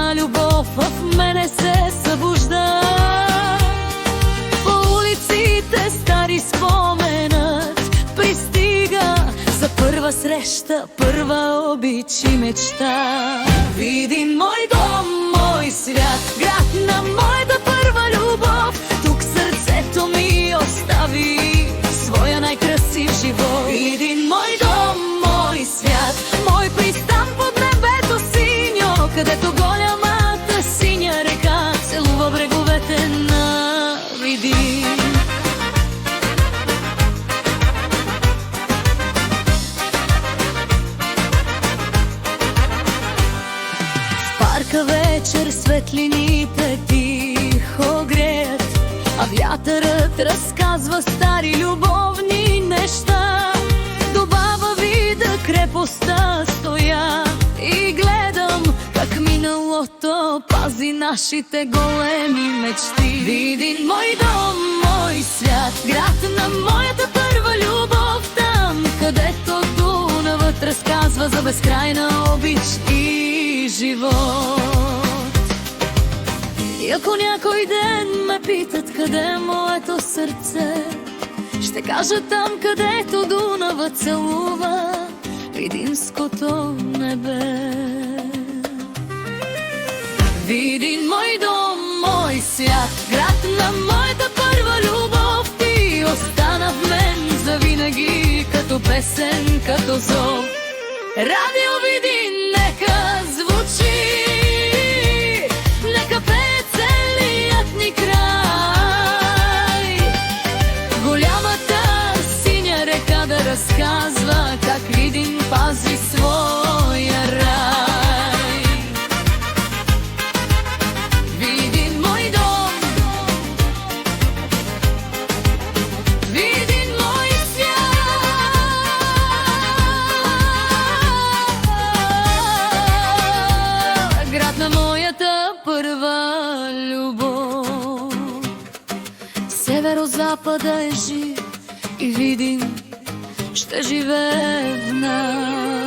първа любов в мене се събужда. По улиците стари споменът пристига за първа среща, първа обич и мечта. Видин мой дом, мой свят, град на моята първа любов. Тук сърцето ми остави своя най-красив живот. Видин мой дом, мой свят, мой пристан под небето синьо, където голямата синя река целува бреговете на Видин. В парка вечер светлините тихо греят, а вятърът разказва стари любовни неща. До Баба Вида крепостта стоя и гледам как миналото пази нашите големи мечти. Видин мой дом, мой свят, град на моята първа любов. Там, където Дунавът разказва за безкрайна обич и живот. И ако някой ден ме питат къде е моето сърце, ще кажа там, където Дунавът целува Видинското небе. Видин мой дом, мой свят, град на моята първа любов. Ти остана в мен завинаги, като песен, като зов. Радио Видин нека звучи, нека пее целият ни край. Голямата синя река да разказва как Видин пази своя рай. Видин мой дом, Видин мой свят, град на моята първа любов. Северо-запада е жив и Видин ще живее в нас.